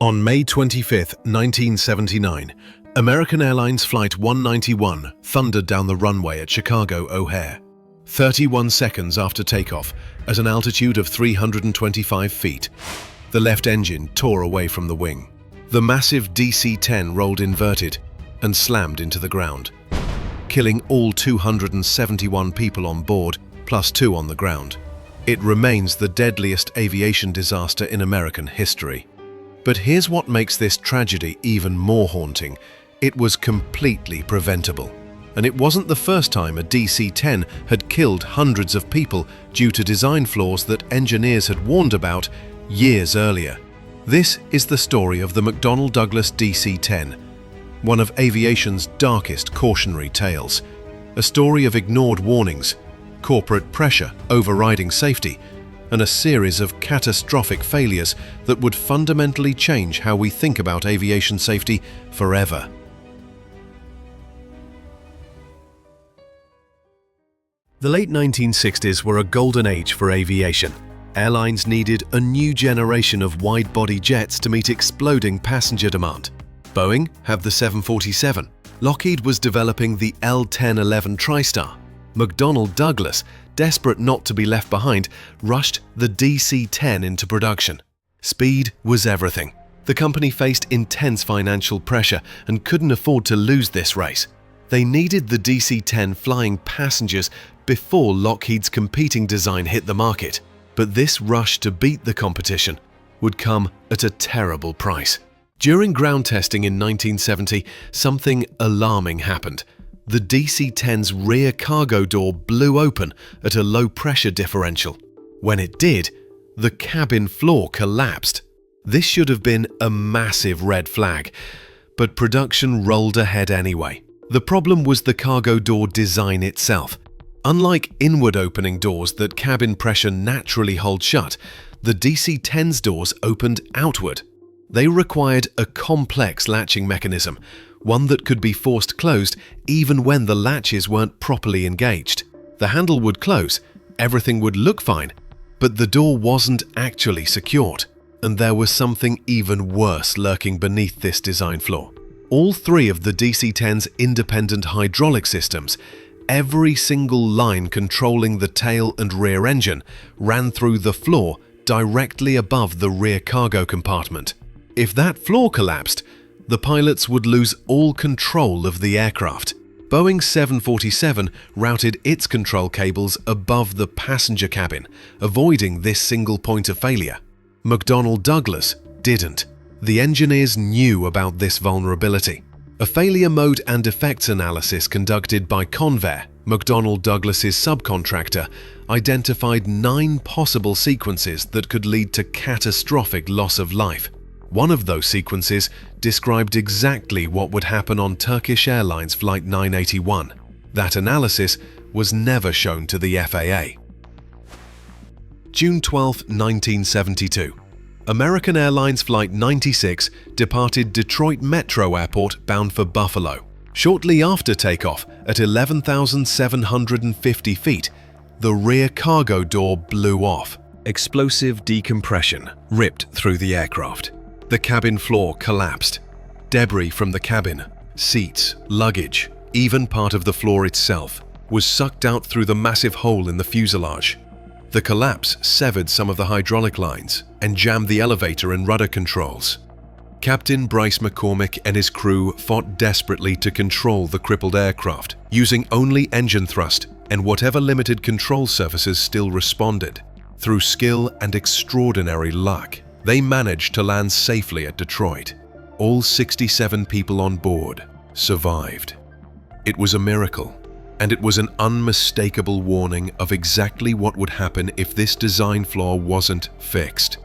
On May 25, 1979, American Airlines Flight 191 thundered down the runway at Chicago O'Hare. 31 seconds after takeoff, at an altitude of 325 feet, the left engine tore away from the wing. The massive DC-10 rolled inverted and slammed into the ground, killing all 271 people on board, plus 2 on the ground. It remains the deadliest aviation disaster in American history. But here's what makes this tragedy even more haunting. It was completely preventable. And it wasn't the first time a DC-10 had killed hundreds of people due to design flaws that engineers had warned about years earlier. This is the story of the McDonnell Douglas DC-10, one of aviation's darkest cautionary tales. A story of ignored warnings, corporate pressure overriding safety, and a series of catastrophic failures that would fundamentally change how we think about aviation safety forever. The late 1960s were a golden age for aviation. Airlines needed a new generation of wide-body jets to meet exploding passenger demand. Boeing had the 747. Lockheed was developing the L-1011 TriStar. McDonnell Douglas, desperate not to be left behind, rushed the DC-10 into production. Speed was everything. The company faced intense financial pressure and couldn't afford to lose this race. They needed the DC-10 flying passengers before Lockheed's competing design hit the market. But this rush to beat the competition would come at a terrible price. During ground testing in 1970, something alarming happened. The DC-10's rear cargo door blew open at a low-pressure differential. When it did, the cabin floor collapsed. This should have been a massive red flag, but production rolled ahead anyway. The problem was the cargo door design itself. Unlike inward-opening doors that cabin pressure naturally holds shut, the DC-10's doors opened outward. They required a complex latching mechanism, one that could be forced closed even when the latches weren't properly engaged. The handle would close, everything would look fine, but the door wasn't actually secured. And there was something even worse lurking beneath this design flaw. All 3 of the DC-10's independent hydraulic systems, every single line controlling the tail and rear engine, ran through the floor directly above the rear cargo compartment. If that floor collapsed, the pilots would lose all control of the aircraft. Boeing's 747 routed its control cables above the passenger cabin, avoiding this single point of failure. McDonnell Douglas didn't. The engineers knew about this vulnerability. A failure mode and effects analysis conducted by Convair, McDonnell Douglas's subcontractor, identified 9 possible sequences that could lead to catastrophic loss of life. One of those sequences described exactly what would happen on Turkish Airlines Flight 981. That analysis was never shown to the FAA. June 12, 1972. American Airlines Flight 96 departed Detroit Metro Airport bound for Buffalo. Shortly after takeoff, at 11,750 feet, the rear cargo door blew off. Explosive decompression ripped through the aircraft. The cabin floor collapsed. Debris from the cabin, seats, luggage, even part of the floor itself, was sucked out through the massive hole in the fuselage. The collapse severed some of the hydraulic lines and jammed the elevator and rudder controls. Captain Bryce McCormick and his crew fought desperately to control the crippled aircraft, using only engine thrust and whatever limited control surfaces still responded. Through skill and extraordinary luck, they managed to land safely at Detroit. All 67 people on board survived. It was a miracle, and it was an unmistakable warning of exactly what would happen if this design flaw wasn't fixed.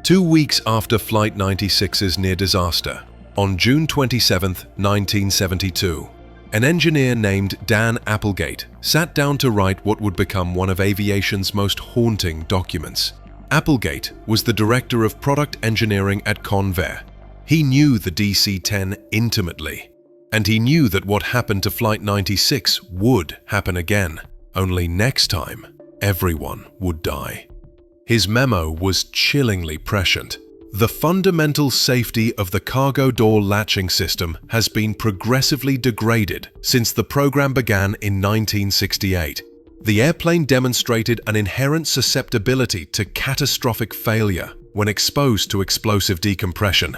2 weeks after Flight 96's near disaster, on June 27, 1972, an engineer named Dan Applegate sat down to write what would become one of aviation's most haunting documents. Applegate was the director of product engineering at Convair. He knew the DC-10 intimately, and he knew that what happened to Flight 96 would happen again, only next time everyone would die. His memo was chillingly prescient. The fundamental safety of the cargo door latching system has been progressively degraded since the program began in 1968. The airplane demonstrated an inherent susceptibility to catastrophic failure when exposed to explosive decompression.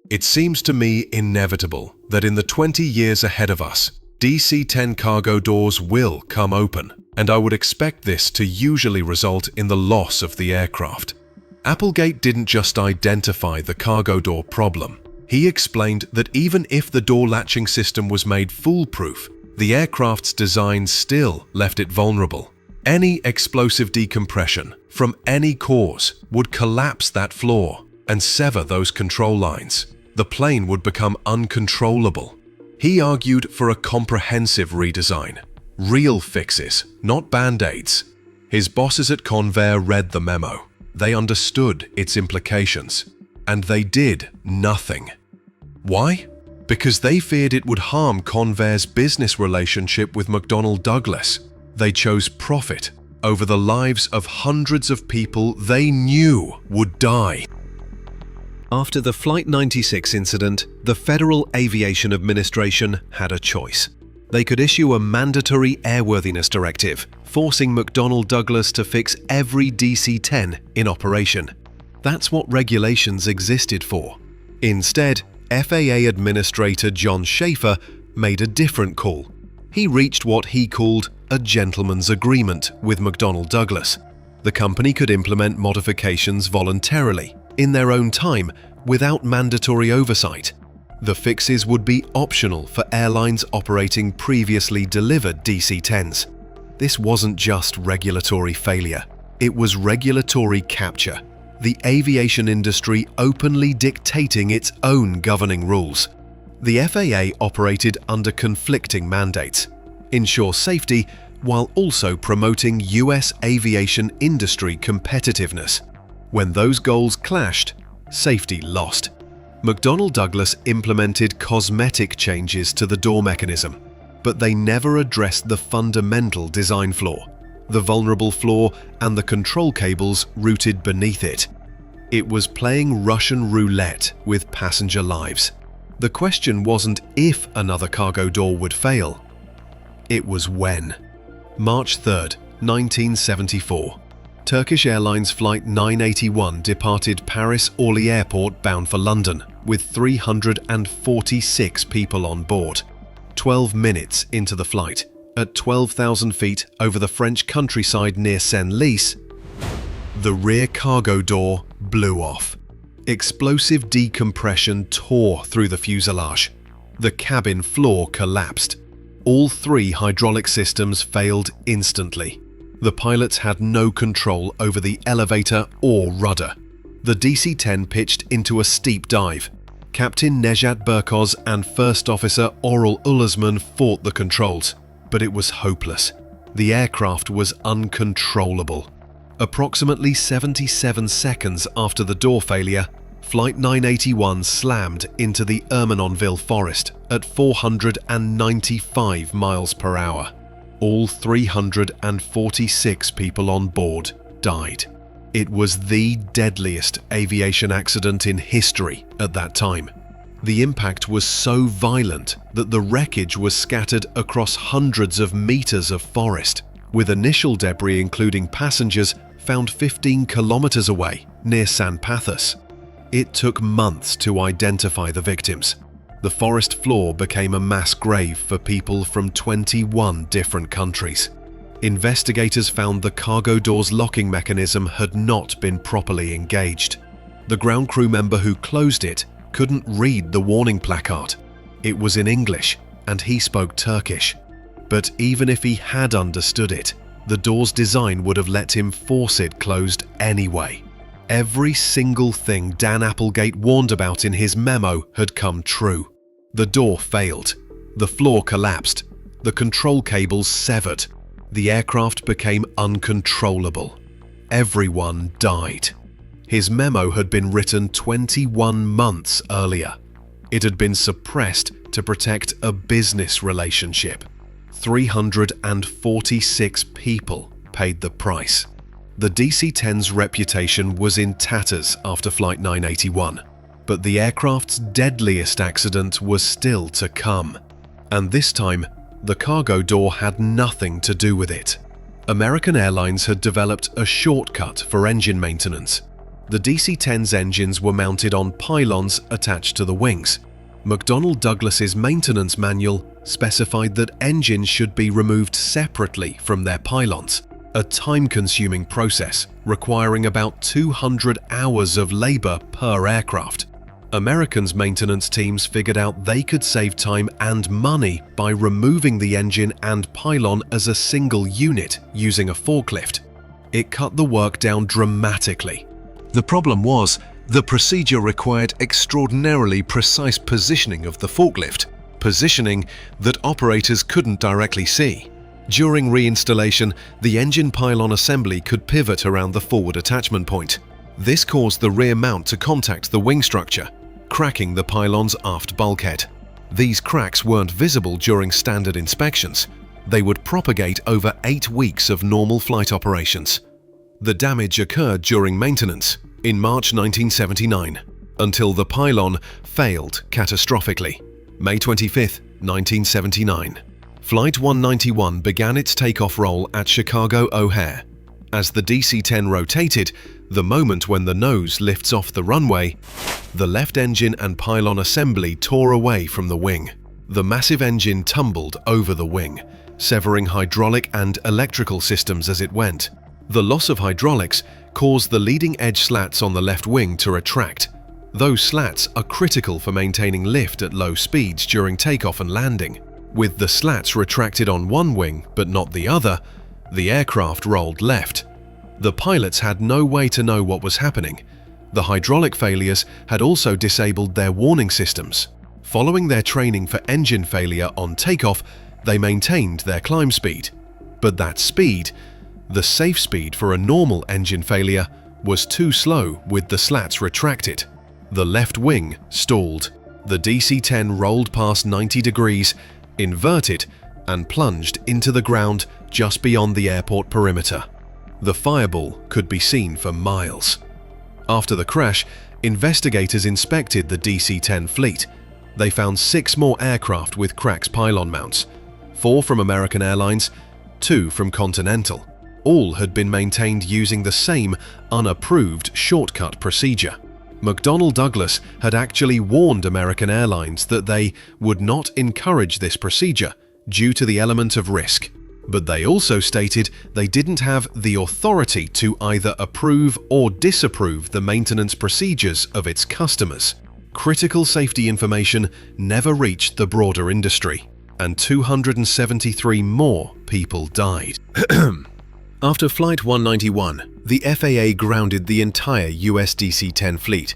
It seems to me inevitable that in the 20 years ahead of us, DC-10 cargo doors will come open, and I would expect this to usually result in the loss of the aircraft. Applegate didn't just identify the cargo door problem. He explained that even if the door latching system was made foolproof, the aircraft's design still left it vulnerable. Any explosive decompression from any cause would collapse that floor and sever those control lines. The plane would become uncontrollable. He argued for a comprehensive redesign. Real fixes, not band-aids. His bosses at Convair read the memo. They understood its implications, and they did nothing. Why? Because they feared it would harm Convair's business relationship with McDonnell Douglas. They chose profit over the lives of hundreds of people they knew would die. After the Flight 96 incident, the Federal Aviation Administration had a choice. They could issue a mandatory airworthiness directive, forcing McDonnell Douglas to fix every DC-10 in operation. That's what regulations existed for. Instead, FAA Administrator John Schaefer made a different call. He reached what he called a gentleman's agreement with McDonnell Douglas. The company could implement modifications voluntarily, in their own time, without mandatory oversight. The fixes would be optional for airlines operating previously delivered DC-10s. This wasn't just regulatory failure, it was regulatory capture. The aviation industry openly dictating its own governing rules. The FAA operated under conflicting mandates: ensure safety while also promoting US aviation industry competitiveness. When those goals clashed, safety lost. McDonnell Douglas implemented cosmetic changes to the door mechanism, but they never addressed the fundamental design flaw: the vulnerable floor and the control cables routed beneath it. It was playing Russian roulette with passenger lives. The question wasn't if another cargo door would fail, it was when. March 3, 1974. Turkish Airlines Flight 981 departed Paris-Orly Airport bound for London, with 346 people on board. 12 minutes into the flight, at 12,000 feet over the French countryside near Senlis, the rear cargo door blew off. Explosive decompression tore through the fuselage. The cabin floor collapsed. All three hydraulic systems failed instantly. The pilots had no control over the elevator or rudder. The DC-10 pitched into a steep dive. Captain Nejat Burkoz and First Officer Oral Ulazman fought the controls, but it was hopeless. The aircraft was uncontrollable. Approximately 77 seconds after the door failure, Flight 981 slammed into the Ermenonville forest at 495 miles per hour. All 346 people on board died. It was the deadliest aviation accident in history at that time. The impact was so violent that the wreckage was scattered across hundreds of meters of forest, with initial debris including passengers found 15 kilometers away near San Pathos. It took months to identify the victims. The forest floor became a mass grave for people from 21 different countries. Investigators found the cargo door's locking mechanism had not been properly engaged. The ground crew member who closed it couldn't read the warning placard. It was in English, and he spoke Turkish. But even if he had understood it, the door's design would have let him force it closed anyway. Every single thing Dan Applegate warned about in his memo had come true. The door failed. The floor collapsed. The control cables severed. The aircraft became uncontrollable. Everyone died. His memo had been written 21 months earlier. It had been suppressed to protect a business relationship. 346 people paid the price. The DC-10's reputation was in tatters after Flight 981, but the aircraft's deadliest accident was still to come. And this time, the cargo door had nothing to do with it. American Airlines had developed a shortcut for engine maintenance. The DC-10's engines were mounted on pylons attached to the wings. McDonnell Douglas's maintenance manual specified that engines should be removed separately from their pylons, a time-consuming process requiring about 200 hours of labor per aircraft. Americans' maintenance teams figured out they could save time and money by removing the engine and pylon as a single unit using a forklift. It cut the work down dramatically. The problem was, the procedure required extraordinarily precise positioning of the forklift, positioning that operators couldn't directly see. During reinstallation, the engine pylon assembly could pivot around the forward attachment point. This caused the rear mount to contact the wing structure, cracking the pylon's aft bulkhead. These cracks weren't visible during standard inspections. They would propagate over 8 weeks of normal flight operations. The damage occurred during maintenance in March 1979, until the pylon failed catastrophically. May 25, 1979. Flight 191 began its takeoff roll at Chicago O'Hare. As the DC-10 rotated, the moment when the nose lifts off the runway, the left engine and pylon assembly tore away from the wing. The massive engine tumbled over the wing, severing hydraulic and electrical systems as it went. The loss of hydraulics caused the leading edge slats on the left wing to retract. Those slats are critical for maintaining lift at low speeds during takeoff and landing. With the slats retracted on one wing but not the other, the aircraft rolled left. The pilots had no way to know what was happening. The hydraulic failures had also disabled their warning systems. Following their training for engine failure on takeoff, they maintained their climb speed. But that speed, the safe speed for a normal engine failure, was too slow with the slats retracted. The left wing stalled. The DC-10 rolled past 90 degrees, inverted, and plunged into the ground just beyond the airport perimeter. The fireball could be seen for miles. After the crash, investigators inspected the DC-10 fleet. They found 6 more aircraft with cracked pylon mounts, 4 from American Airlines, 2 from Continental. All had been maintained using the same unapproved shortcut procedure. McDonnell Douglas had actually warned American Airlines that they would not encourage this procedure due to the element of risk. But they also stated they didn't have the authority to either approve or disapprove the maintenance procedures of its customers. Critical safety information never reached the broader industry, and 273 more people died. After Flight 191, the FAA grounded the entire US DC-10 fleet,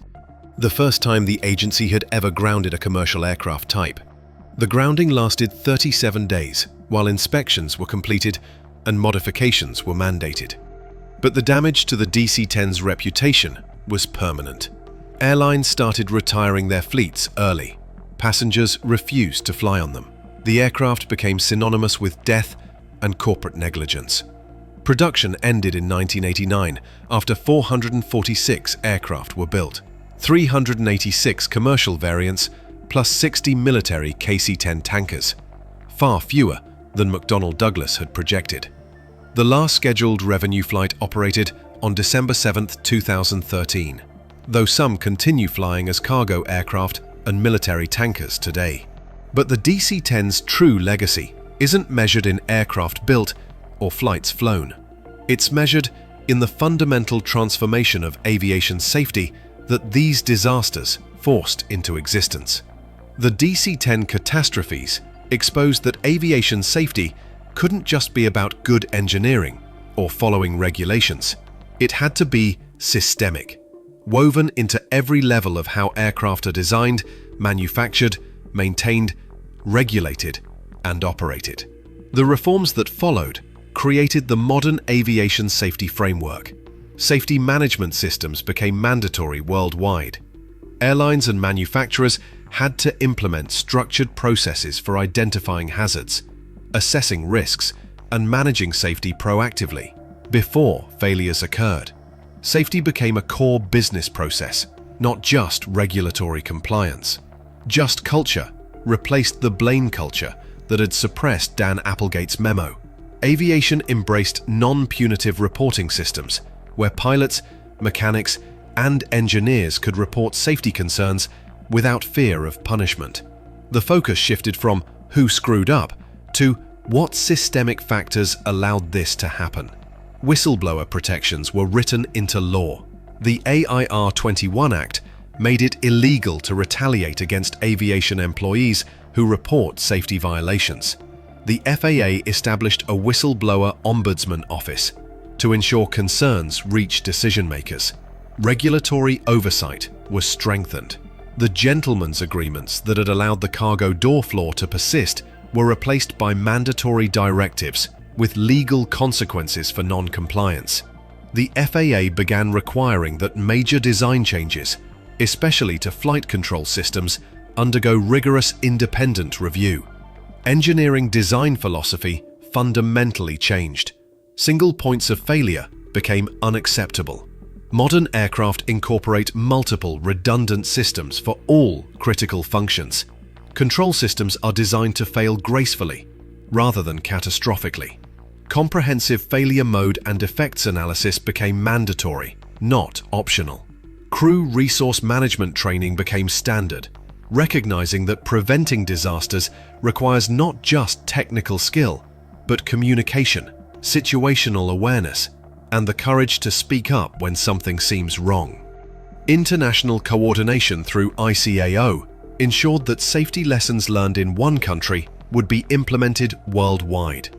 the first time the agency had ever grounded a commercial aircraft type. The grounding lasted 37 days, while inspections were completed and modifications were mandated. But the damage to the DC-10's reputation was permanent. Airlines started retiring their fleets early. Passengers refused to fly on them. The aircraft became synonymous with death and corporate negligence. Production ended in 1989 after 446 aircraft were built, 386 commercial variants, plus 60 military KC-10 tankers, far fewer than McDonnell Douglas had projected. The last scheduled revenue flight operated on December 7, 2013, though some continue flying as cargo aircraft and military tankers today. But the DC-10's true legacy isn't measured in aircraft built or flights flown. It's measured in the fundamental transformation of aviation safety that these disasters forced into existence. The DC-10 catastrophes exposed that aviation safety couldn't just be about good engineering or following regulations. It had to be systemic, woven into every level of how aircraft are designed, manufactured, maintained, regulated, and operated. The reforms that followed created the modern aviation safety framework. Safety management systems became mandatory worldwide. Airlines and manufacturers had to implement structured processes for identifying hazards, assessing risks, and managing safety proactively. before failures occurred. Safety became a core business process, not just regulatory compliance. Just culture replaced the blame culture that had suppressed Dan Applegate's memo. Aviation embraced non-punitive reporting systems, where pilots, mechanics, and engineers could report safety concerns without fear of punishment. The focus shifted from who screwed up to what systemic factors allowed this to happen. Whistleblower protections were written into law. The AIR 21 Act made it illegal to retaliate against aviation employees who report safety violations. The FAA established a whistleblower ombudsman office to ensure concerns reach decision-makers. Regulatory oversight was strengthened. The gentlemen's agreements that had allowed the cargo door floor to persist were replaced by mandatory directives with legal consequences for non-compliance. The FAA began requiring that major design changes, especially to flight control systems, undergo rigorous independent review. Engineering design philosophy fundamentally changed. Single points of failure became unacceptable. Modern aircraft incorporate multiple redundant systems for all critical functions. Control systems are designed to fail gracefully, rather than catastrophically. Comprehensive failure mode and effects analysis became mandatory, not optional. Crew resource management training became standard, recognizing that preventing disasters requires not just technical skill, but communication, situational awareness, and the courage to speak up when something seems wrong. International coordination through ICAO ensured that safety lessons learned in one country would be implemented worldwide.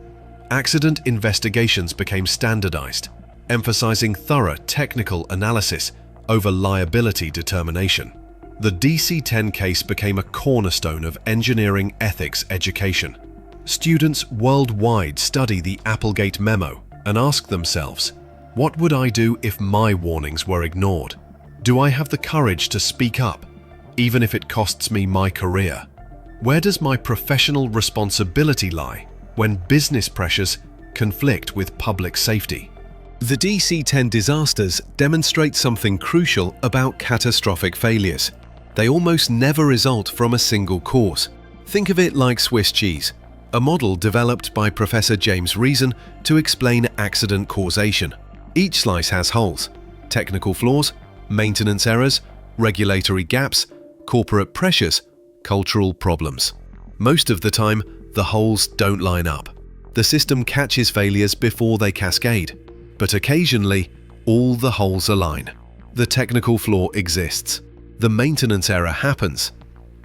Accident investigations became standardized, emphasizing thorough technical analysis over liability determination. The DC-10 case became a cornerstone of engineering ethics education. Students worldwide study the Applegate memo and ask themselves, what would I do if my warnings were ignored? Do I have the courage to speak up, even if it costs me my career? Where does my professional responsibility lie when business pressures conflict with public safety? The DC-10 disasters demonstrate something crucial about catastrophic failures. They almost never result from a single cause. Think of it like Swiss cheese, a model developed by Professor James Reason to explain accident causation. Each slice has holes, technical flaws, maintenance errors, regulatory gaps, corporate pressures, cultural problems. Most of the time, the holes don't line up. The system catches failures before they cascade, but occasionally, all the holes align. The technical flaw exists. The maintenance error happens.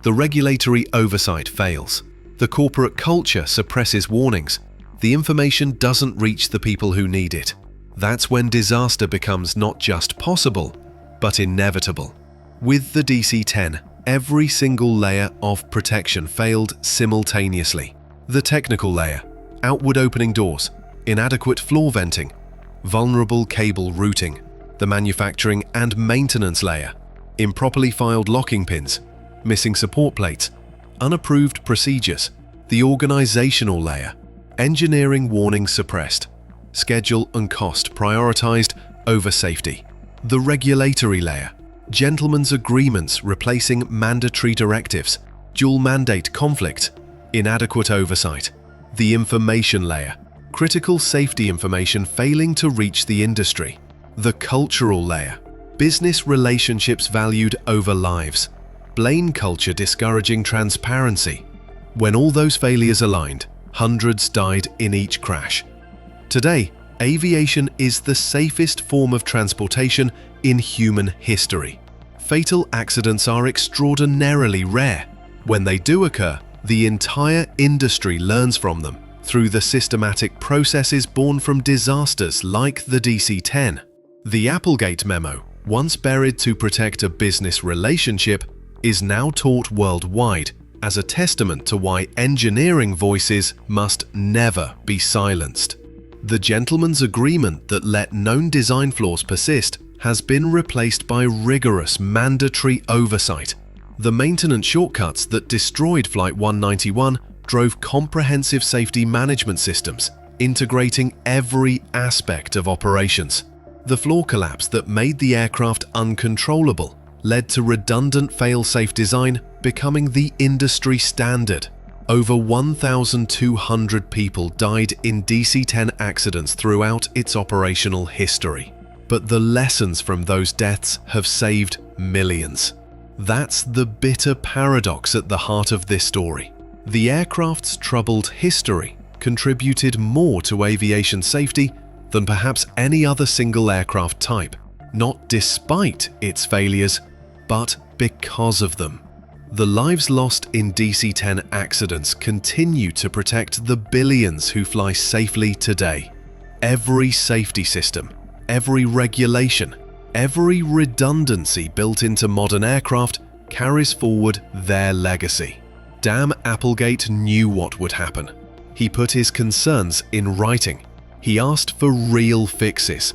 The regulatory oversight fails. The corporate culture suppresses warnings. The information doesn't reach the people who need it. That's when disaster becomes not just possible, but inevitable. With the DC-10, every single layer of protection failed simultaneously. The technical layer, outward opening doors, inadequate floor venting, vulnerable cable routing. The manufacturing and maintenance layer, improperly filed locking pins, missing support plates, unapproved procedures. The organizational layer, engineering warnings suppressed, schedule and cost prioritized over safety. The regulatory layer, gentlemen's agreements replacing mandatory directives, dual mandate conflict, inadequate oversight. The information layer, critical safety information failing to reach the industry. The cultural layer, business relationships valued over lives, blame culture discouraging transparency. When all those failures aligned, hundreds died in each crash. Today, aviation is the safest form of transportation in human history. Fatal accidents are extraordinarily rare. When they do occur, the entire industry learns from them through the systematic processes born from disasters like the DC-10. The Applegate memo, once buried to protect a business relationship, is now taught worldwide as a testament to why engineering voices must never be silenced. The gentleman's agreement that let known design flaws persist has been replaced by rigorous mandatory oversight. The maintenance shortcuts that destroyed Flight 191 drove comprehensive safety management systems integrating every aspect of operations. The floor collapse that made the aircraft uncontrollable led to redundant fail-safe design becoming the industry standard. Over 1,200 people died in DC-10 accidents throughout its operational history. But the lessons from those deaths have saved millions. That's the bitter paradox at the heart of this story. The aircraft's troubled history contributed more to aviation safety than perhaps any other single aircraft type, not despite its failures, but because of them. The lives lost in DC-10 accidents continue to protect the billions who fly safely today. Every safety system, every regulation, every redundancy built into modern aircraft carries forward their legacy. Damn Applegate knew what would happen. He put his concerns in writing. He asked for real fixes.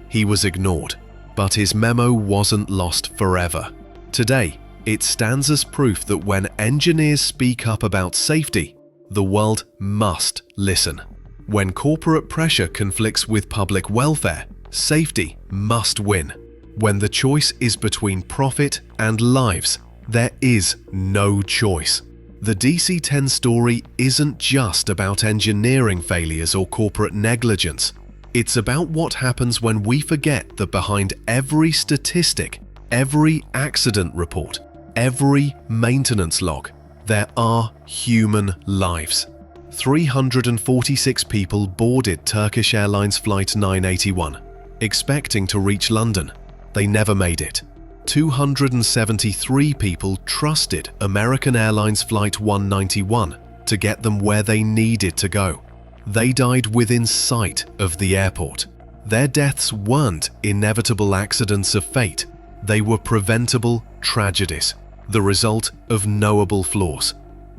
He was ignored, but his memo wasn't lost forever. Today, it stands as proof that when engineers speak up about safety, the world must listen. When corporate pressure conflicts with public welfare, safety must win. When the choice is between profit and lives, there is no choice. The DC-10 story isn't just about engineering failures or corporate negligence. It's about what happens when we forget that behind every statistic, every accident report, every maintenance log, there are human lives. 346 people boarded Turkish Airlines Flight 981, expecting to reach London. They never made it. 273 people trusted American Airlines Flight 191 to get them where they needed to go. They died within sight of the airport. Their deaths weren't inevitable accidents of fate. They were preventable tragedies, the result of knowable flaws,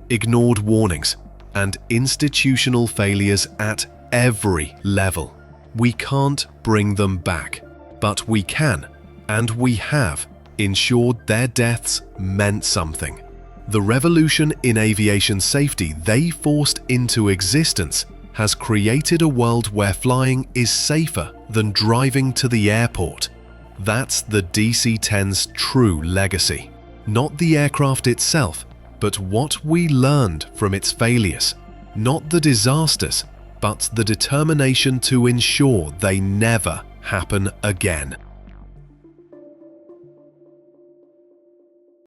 ignored warnings, and institutional failures at every level. We can't bring them back, but we can, and we have, ensured their deaths meant something. The revolution in aviation safety they forced into existence has created a world where flying is safer than driving to the airport. That's the DC-10's true legacy. Not the aircraft itself, but what we learned from its failures. Not the disasters, but the determination to ensure they never happen again.